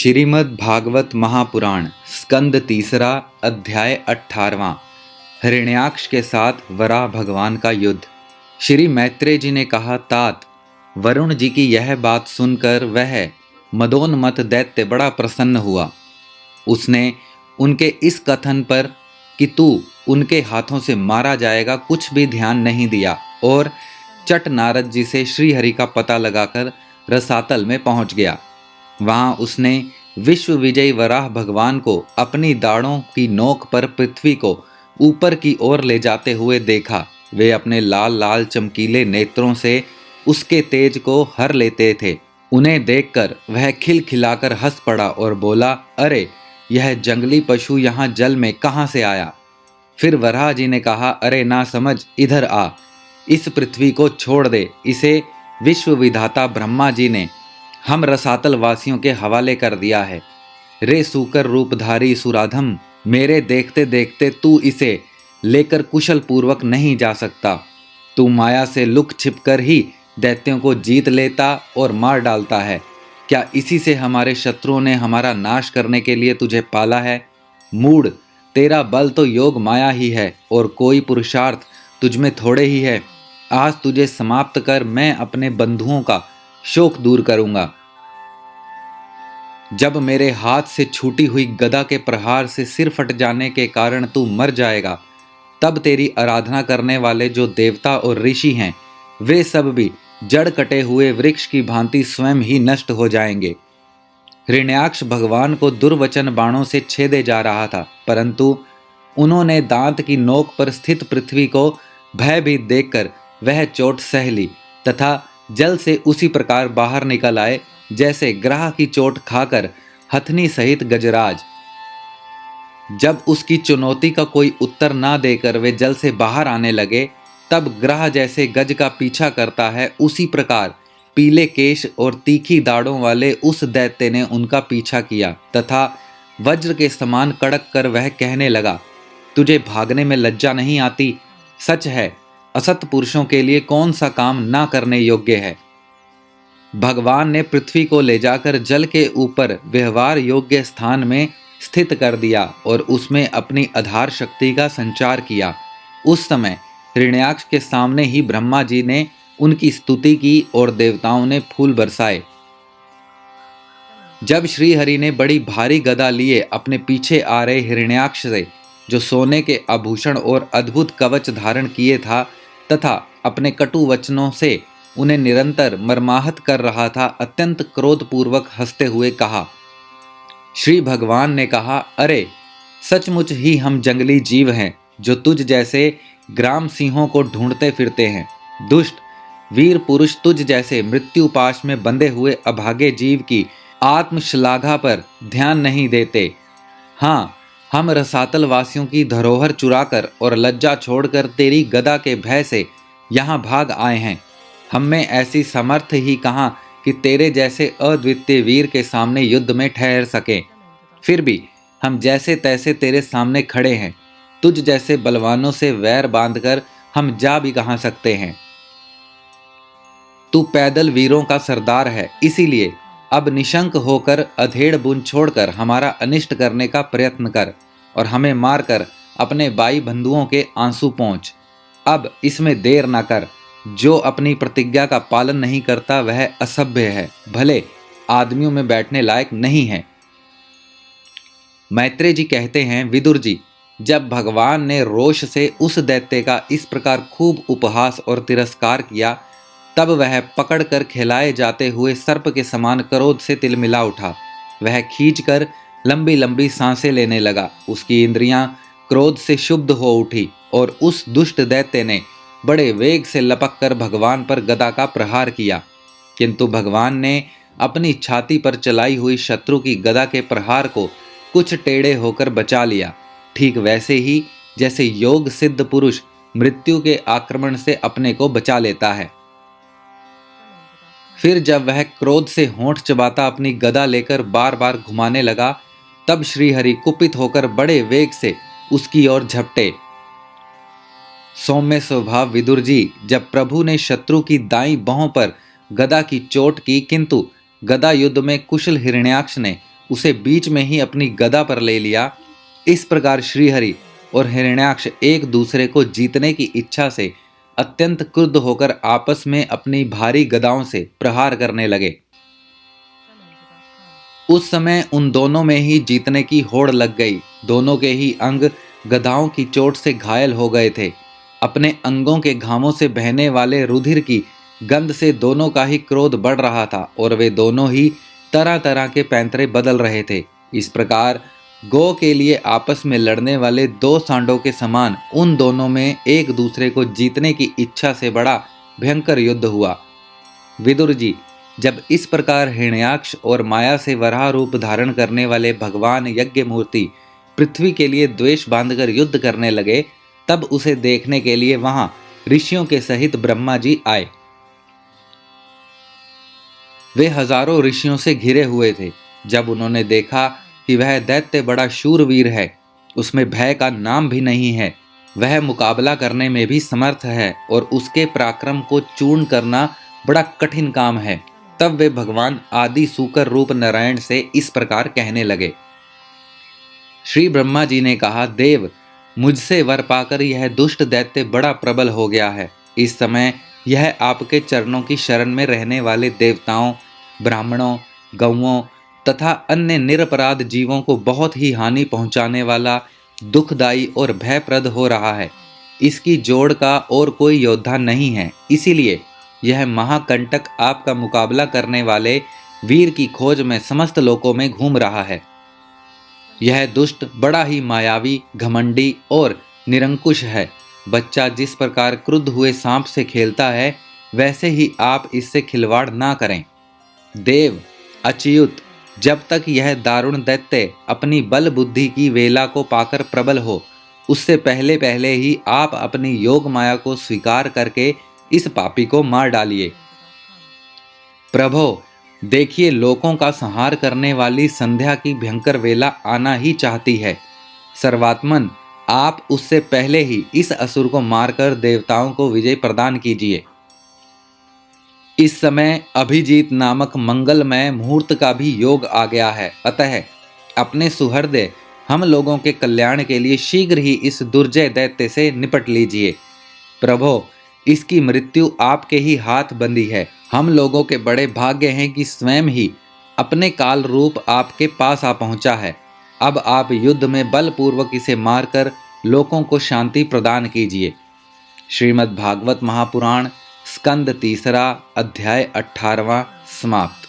श्रीमद् भागवत महापुराण स्कंद तीसरा अध्याय 18वां। हिरण्याक्ष के साथ वराह भगवान का युद्ध। श्री मैत्रेय जी ने कहा, तात, वरुण जी की यह बात सुनकर वह मदोन्मत्त दैत्य बड़ा प्रसन्न हुआ। उसने उनके इस कथन पर कि तू उनके हाथों से मारा जाएगा कुछ भी ध्यान नहीं दिया और चट नारद जी से श्रीहरि का पता लगाकर रसातल में पहुंच गया। वहां उसने विश्व विजयी वराह भगवान को अपनी दाढ़ों की नोक पर पृथ्वी को ऊपर की ओर ले जाते हुए देखा। वे अपने लाल लाल चमकीले नेत्रों से उसके तेज को हर लेते थे। उन्हें देखकर वह खिलखिलाकर हंस पड़ा और बोला, अरे यह जंगली पशु यहाँ जल में कहाँ से आया? फिर वराह जी ने कहा, अरे ना समझ, इधर आ, इस पृथ्वी को छोड़ दे। इसे विश्व विधाता ब्रह्मा जी ने हम रसातल वासियों के हवाले कर दिया है। रे सूकर रूपधारी सुराधम, मेरे देखते देखते तू इसे लेकर कुशल पूर्वक नहीं जा सकता। तू माया से लुक छिपकर ही दैत्यों को जीत लेता और मार डालता है। क्या इसी से हमारे शत्रुओं ने हमारा नाश करने के लिए तुझे पाला है? मूढ़, तेरा बल तो योग माया ही है और कोई पुरुषार्थ तुझमें थोड़े ही है। आज तुझे समाप्त कर मैं अपने बंधुओं का शोक दूर करूंगा। जब मेरे हाथ से छूटी हुई गदा के प्रहार से सिर फट जाने के कारण तू मर जाएगा, तब तेरी आराधना करने वाले जो देवता और ऋषि हैं, वे सब भी जड़ कटे हुए वृक्ष की भांति स्वयं ही नष्ट हो जाएंगे। हिरण्याक्ष भगवान को दुर्वचन बाणों से छेदे जा रहा था, परंतु उन्होंने दांत की नोक पर स्थित पृथ्वी को भयभीत देखकर वह चोट सह ली तथा जल से उसी प्रकार बाहर निकल आए जैसे ग्राह की चोट खाकर हथनी सहित गजराज। जब उसकी चुनौती का कोई उत्तर ना देकर वे जल से बाहर आने लगे, तब ग्राह जैसे गज का पीछा करता है, उसी प्रकार पीले केश और तीखी दाढ़ों वाले उस दैत्य ने उनका पीछा किया तथा वज्र के समान कड़क कर वह कहने लगा, तुझे भागने में लज्जा नहीं आती? सच है, असत पुरुषों के लिए कौन सा काम ना करने योग्य है। भगवान ने पृथ्वी को ले जाकर जल के ऊपर व्यवहार योग्य स्थान में स्थित कर दिया और उसमें अपनी आधार शक्ति का संचार किया। उस समय हिरण्याक्ष के सामने ही ब्रह्मा जी ने उनकी स्तुति की और देवताओं ने फूल बरसाए। जब श्रीहरि ने बड़ी भारी गदा लिए अपने पीछे आ रहे हिरण्याक्ष से, जो सोने के आभूषण और अद्भुत कवच धारण किए था तथा अपने कटु वचनों से उन्हें निरंतर मर्माहत कर रहा था, अत्यंत क्रोधपूर्वक हंसते हुए कहा। श्री भगवान ने कहा, अरे सचमुच ही हम जंगली जीव हैं जो तुझ जैसे ग्राम सिंहों को ढूंढते फिरते हैं। दुष्ट वीर पुरुष तुझ जैसे मृत्युपाश में बंधे हुए अभागे जीव की आत्मश्लाघा पर ध्यान नहीं देते। हाँ, हम रसातल वासियों की धरोहर चुराकर और लज्जा छोड़कर तेरी गदा के भय से यहाँ भाग आए हैं। हम में ऐसी समर्थ ही कहाँ कि तेरे जैसे अद्वितीय वीर के सामने युद्ध में ठहर सके। फिर भी हम जैसे तैसे तेरे सामने खड़े हैं। तुझ जैसे बलवानों से वैर बांधकर हम जा भी कहाँ सकते हैं। तू पैदल वीरों का सरदार है, इसीलिए अब निशंक होकर अधेड़ बुन छोड़कर हमारा अनिष्ट करने का प्रयत्न कर और हमें मारकर अपने भाई बंधुओं के आंसू पोंछ। अब इसमें देर ना कर। जो अपनी प्रतिज्ञा का पालन नहीं करता वह असभ्य है, भले आदमियों में बैठने लायक नहीं है। मैत्रेय जी कहते हैं, विदुर जी, जब भगवान ने रोष से उस दैत्य का इस प्रकार खूब उपहास और तिरस्कार किया, तब वह पकड़कर खिलाए जाते हुए सर्प के समान क्रोध से तिलमिला उठा। वह खींचकर लंबी लंबी सांसें लेने लगा। उसकी इंद्रियां क्रोध से शुद्ध हो उठी और उस दुष्ट दैत्य ने बड़े वेग से लपक कर भगवान पर गदा का प्रहार किया, किंतु भगवान ने अपनी छाती पर चलाई हुई शत्रु की गदा के प्रहार को कुछ टेढ़े होकर बचा लिया, ठीक वैसे ही जैसे योग सिद्ध पुरुष मृत्यु के आक्रमण से अपने को बचा लेता है। फिर जब वह क्रोध से होंठ चबाता अपनी गदा लेकर बार बार घुमाने लगा, तब श्रीहरि कुपित होकर बड़े वेग से उसकी ओर झपटे। सौम्य स्वभाव विदुर जी, जब प्रभु ने शत्रु की दाईं बाहों पर गदा की चोट की, किंतु गदा युद्ध में कुशल हिरण्याक्ष ने उसे बीच में ही अपनी गदा पर ले लिया। इस प्रकार श्रीहरि और हिरण्याक्ष एक दूसरे को जीतने की इच्छा से अत्यंत क्रुद्ध होकर आपस में अपनी भारी गदाओं से प्रहार करने लगे। उस समय उन दोनों में ही जीतने की होड़ लग गई। दोनों के ही अंग गदाओं की चोट से घायल हो गए थे। अपने अंगों के घावों से बहने वाले रुधिर की गंध से दोनों का ही क्रोध बढ़ रहा था और वे दोनों ही तरह तरह के पैंतरे बदल रहे थे। इस प्रकार गौ के लिए आपस में लड़ने वाले दो सांडों के समान उन दोनों में एक दूसरे को जीतने की इच्छा से बड़ा भयंकर युद्ध हुआ। विदुर जी, जब इस प्रकार हिरण्याक्ष और माया से वराह रूप धारण करने वाले भगवान यज्ञ मूर्ति पृथ्वी के लिए द्वेष बांधकर युद्ध करने लगे, तब उसे देखने के लिए वहां ऋषियों के सहित ब्रह्मा जी आए। वे हजारों ऋषियों से घिरे हुए थे। जब उन्होंने देखा कि वह दैत्य बड़ा शूरवीर है, उसमें भय का नाम भी नहीं है, वह मुकाबला करने में भी समर्थ है और उसके पराक्रम को चूर्ण करना बड़ा कठिन काम है, तब वे भगवान आदि सूकर रूप नारायण से इस प्रकार कहने लगे। श्री ब्रह्मा जी ने कहा, देव, मुझसे वर पाकर यह दुष्ट दैत्य बड़ा प्रबल हो गया है। इस समय यह आपके चरणों की शरण में रहने वाले देवताओं, ब्राह्मणों, गौओं तथा अन्य निरपराध जीवों को बहुत ही हानि पहुंचाने वाला, दुखदायी और भयप्रद हो रहा है। इसकी जोड़ का और कोई योद्धा नहीं है, इसीलिए यह महाकंटक आपका मुकाबला करने वाले वीर की खोज में समस्त लोकों में घूम रहा है। यह दुष्ट बड़ा ही मायावी, घमंडी और निरंकुश है। बच्चा जिस प्रकार क्रुद्ध हुए सांप से खेलता है, वैसे ही आप इससे खिलवाड़ ना करें। देव, अच्युत, जब तक यह दारुण दैत्य अपनी बल बुद्धि की वेला को पाकर प्रबल हो, उससे पहले पहले ही आप अपनी योग माया को स्वीकार करके इस पापी को मार डालिए। प्रभो, देखिए, लोकों का संहार करने वाली संध्या की भयंकर वेला आना ही चाहती है। सर्वात्मन, आप उससे पहले ही इस असुर को मारकर देवताओं को विजय प्रदान कीजिए। इस समय अभिजीत नामक मंगलमय मुहूर्त का भी योग आ गया है, अतः अपने सुहृदय हम लोगों के कल्याण के लिए शीघ्र ही इस दुर्जय दैत्य से निपट लीजिए। प्रभो, इसकी मृत्यु आपके ही हाथ बंदी है। हम लोगों के बड़े भाग्य हैं कि स्वयं ही अपने काल रूप आपके पास आ पहुंचा है। अब आप युद्ध में बलपूर्वक इसे मारकर लोगों को शांति प्रदान कीजिए। श्रीमद् भागवत महापुराण स्कंद 3 अध्याय 18वां समाप्त।